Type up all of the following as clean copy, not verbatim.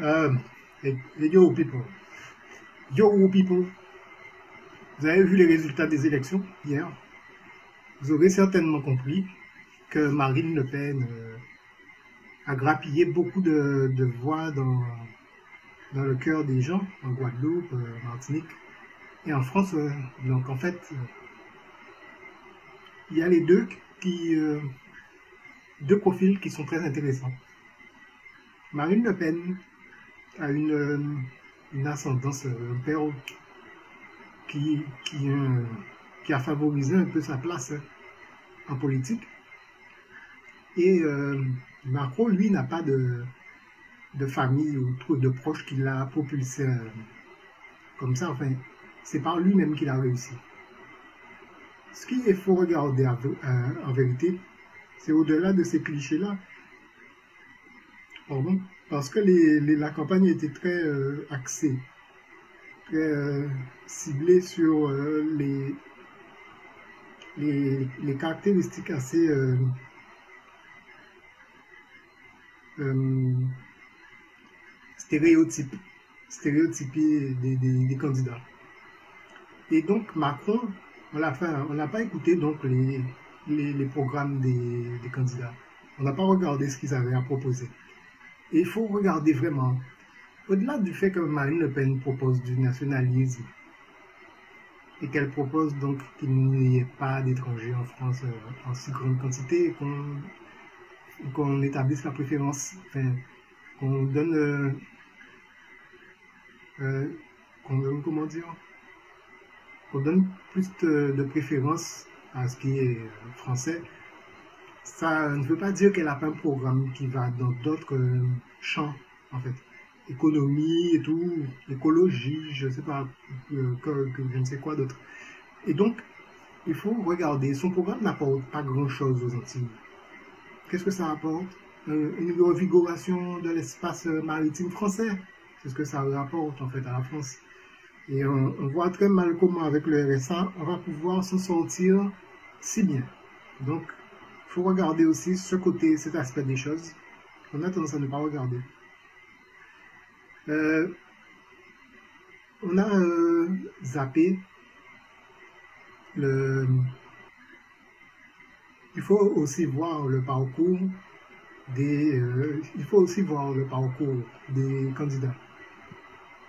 Euh, yo people, yo people, vous avez vu les résultats des élections hier. Vous aurez certainement compris que Marine Le Pen a grappillé beaucoup de voix dans le cœur des gens, en Guadeloupe, Martinique et en France. Donc en fait, il y a les deux profils qui sont très intéressants. Marine Le Pen a une ascendance, un père qui, qui, euh, qui a favorisé un peu sa place en politique. Et Macron, lui, n'a pas de famille ou de proches qui l'a propulsé comme ça. Enfin, c'est par lui-même qu'il a réussi. Ce qu'il faut regarder en vérité, c'est au-delà de ces clichés-là. Pardon, parce que la campagne était très axée, très ciblée sur les caractéristiques assez stéréotypées des candidats. Et donc Macron, on n'a pas écouté donc les programmes des candidats. On n'a pas regardé ce qu'ils avaient à proposer. Et il faut regarder vraiment, au-delà du fait que Marine Le Pen propose du nationalisme et qu'elle propose donc qu'il n'y ait pas d'étrangers en France en si grande quantité, qu'on établisse la préférence, enfin, qu'on donne, comment dire, qu'on donne plus de préférence à ce qui est français. Ça ne veut pas dire qu'elle n'a pas un programme qui va dans d'autres champs, en fait. Économie et tout, écologie, je ne sais pas, je ne sais quoi d'autre. Et donc, il faut regarder, son programme n'apporte pas grand-chose aux Antilles. Qu'est-ce que ça apporte? Une revigoration de l'espace maritime français. C'est ce que ça rapporte, en fait, à la France. Et on voit très mal comment, avec le RSA, on va pouvoir s'en sortir si bien. Donc, il faut regarder aussi ce côté, cet aspect des choses. On a tendance à ne pas regarder. On a zappé il faut aussi voir le parcours il faut aussi voir le parcours des candidats.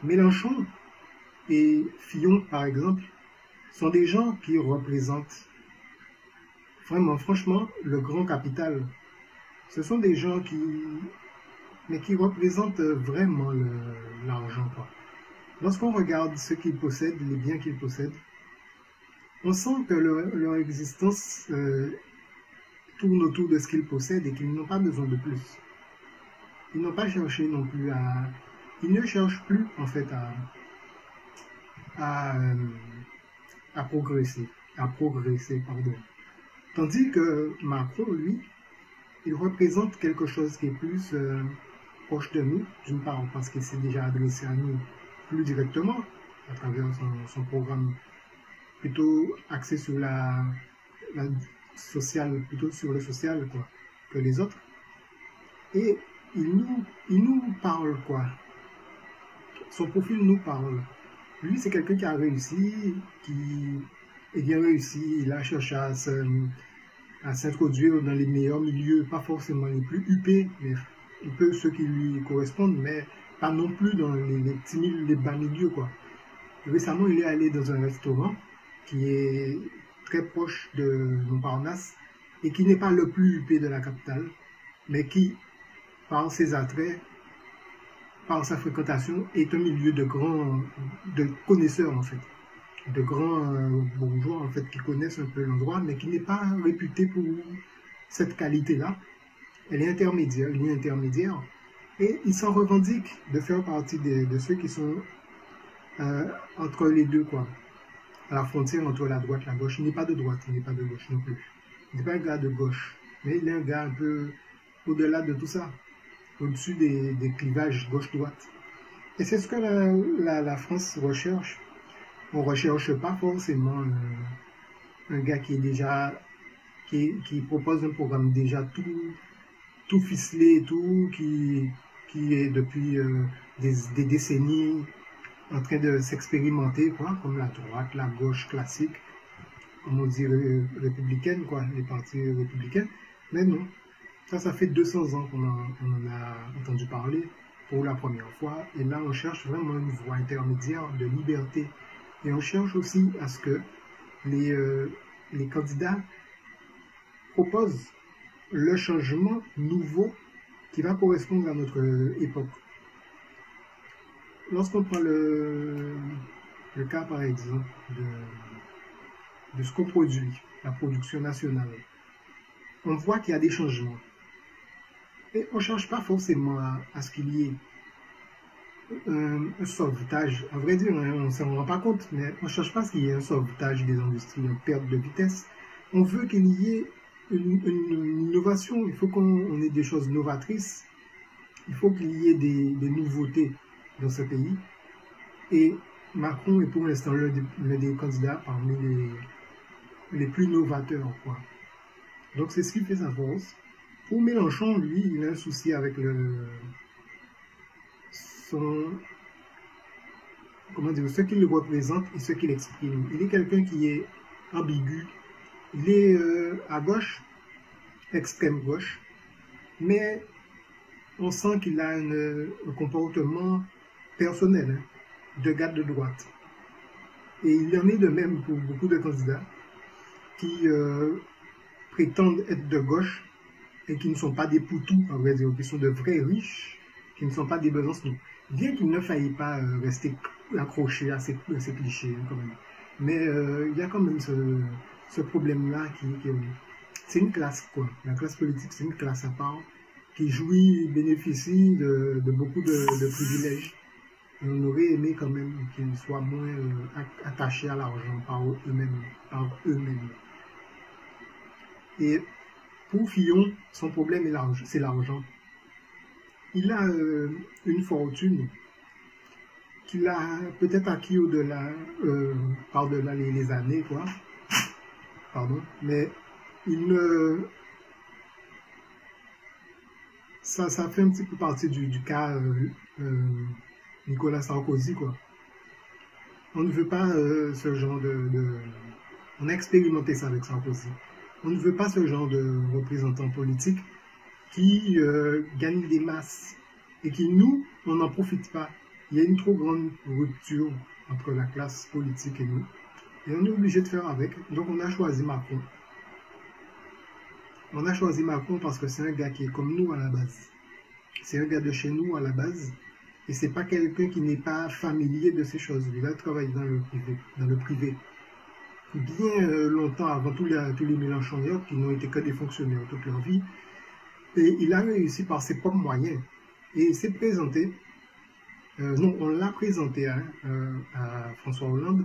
Mélenchon et Fillon, par exemple, sont des gens qui représentent vraiment, franchement, le grand capital. Ce sont des gens qui représentent vraiment l'argent, quoi. Lorsqu'on regarde ce qu'ils possèdent, les biens qu'ils possèdent, on sent que leur existence tourne autour de ce qu'ils possèdent et qu'ils n'ont pas besoin de plus. Ils n'ont pas cherché non plus ils ne cherchent plus, en fait, à progresser. Pardon. Tandis que Macron, lui, il représente quelque chose qui est plus proche de nous, d'une part parce qu'il s'est déjà adressé à nous plus directement à travers son programme plutôt axé sur la sociale, plutôt sur le social quoi, que les autres. Et il nous parle quoi. Son profil nous parle. Lui, c'est quelqu'un qui a réussi, qui est bien réussi, il a cherché à s'introduire dans les meilleurs milieux, pas forcément les plus huppés, mais un peu ceux qui lui correspondent, mais pas non plus dans les petits milieux, les bas milieux, quoi. Récemment, il est allé dans un restaurant qui est très proche de Montparnasse et qui n'est pas le plus huppé de la capitale, mais qui, par ses attraits, par sa fréquentation, est un milieu de connaisseurs, en fait. De grands bourgeois, en fait, qui connaissent un peu l'endroit, mais qui n'est pas réputé pour cette qualité-là. Elle est intermédiaire, il est intermédiaire, et il s'en revendique de faire partie de ceux qui sont entre les deux, quoi. À la frontière entre la droite et la gauche. Il n'est pas de droite, il n'est pas de gauche non plus. Il n'est pas un gars de gauche, mais il est un gars un peu au-delà de tout ça, au-dessus des clivages gauche-droite. Et c'est ce que la France recherche. On ne recherche pas forcément un gars qui est déjà qui propose un programme déjà tout ficelé, tout qui est depuis des décennies en train de s'expérimenter, quoi, comme la droite, la gauche classique, comme on dit républicaine, quoi, les partis républicains. Mais non, ça fait 200 ans qu'on en a entendu parler pour la première fois. Et là, on cherche vraiment une voie intermédiaire de liberté. Et on cherche aussi à ce que les candidats proposent le changement nouveau qui va correspondre à notre époque. Lorsqu'on prend le cas, par exemple, de ce qu'on produit, la production nationale, on voit qu'il y a des changements. Et on ne cherche pas forcément à ce qu'il y ait un sauvetage. À vrai dire, on ne s'en rend pas compte, mais on ne cherche pas à ce qu'il y ait un sauvetage des industries, une perte de vitesse. On veut qu'il y ait une innovation. Il faut qu'on ait des choses novatrices. Il faut qu'il y ait des nouveautés dans ce pays. Et Macron est pour l'instant l'un des candidats parmi les plus novateurs, quoi. Donc c'est ce qui fait sa force. Pour Mélenchon, lui, il a un souci avec ce qu'il représente et ce qu'il exprime. Il est quelqu'un qui est ambigu. Il est à gauche, extrême gauche, mais on sent qu'il a un comportement personnel, hein, de gars de droite. Et il en est de même pour beaucoup de candidats qui prétendent être de gauche et qui ne sont pas des poutous, à vrai dire, qui sont de vrais riches, qui ne sont pas des besançons. Bien qu'il ne faille pas rester accroché à ces clichés, hein, quand même. Mais il y a quand même ce problème-là c'est une classe, quoi. La classe politique, c'est une classe à part qui bénéficie de beaucoup de privilèges. Et on aurait aimé quand même qu'ils soient moins attachés à l'argent par eux-mêmes. Et pour Fillon, son problème c'est l'argent. Il a une fortune qu'il a peut-être acquis par-delà les années, quoi. Pardon. Mais ça fait un petit peu partie du cas Nicolas Sarkozy, quoi. On ne veut pas ce genre On a expérimenté ça avec Sarkozy. On ne veut pas ce genre de représentant politique qui gagne des masses et qui, nous, on n'en profite pas. Il y a une trop grande rupture entre la classe politique et nous. Et on est obligé de faire avec. Donc on a choisi Macron. On a choisi Macron parce que c'est un gars qui est comme nous à la base. C'est un gars de chez nous à la base. Et c'est pas quelqu'un qui n'est pas familier de ces choses. Il a travaillé dans le privé. Bien longtemps avant tous les Mélenchoniens qui n'ont été que des fonctionnaires toute leur vie. Et il a réussi par ses propres moyens. Et il s'est présenté, on l'a présenté à François Hollande.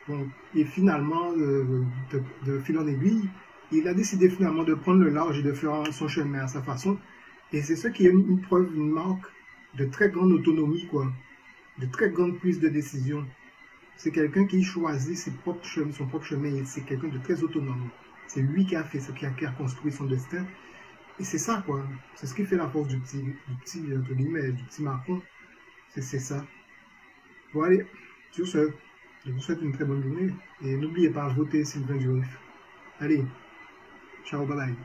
Bon, et finalement, de fil en aiguille, il a décidé finalement de prendre le large et de faire son chemin à sa façon. Et c'est ce qui est une preuve, une marque de très grande autonomie, quoi, de très grande prise de décision. C'est quelqu'un qui choisit son propre chemin, et c'est quelqu'un de très autonome. C'est lui qui a fait ce qui a construit son destin. Et c'est ça, quoi. C'est ce qui fait la force du petit entre guillemets, du petit Macron. C'est ça. Bon, allez, sur ce, je vous souhaite une très bonne journée. Et n'oubliez pas, votez Sylvain Durif. Allez, ciao, bye bye.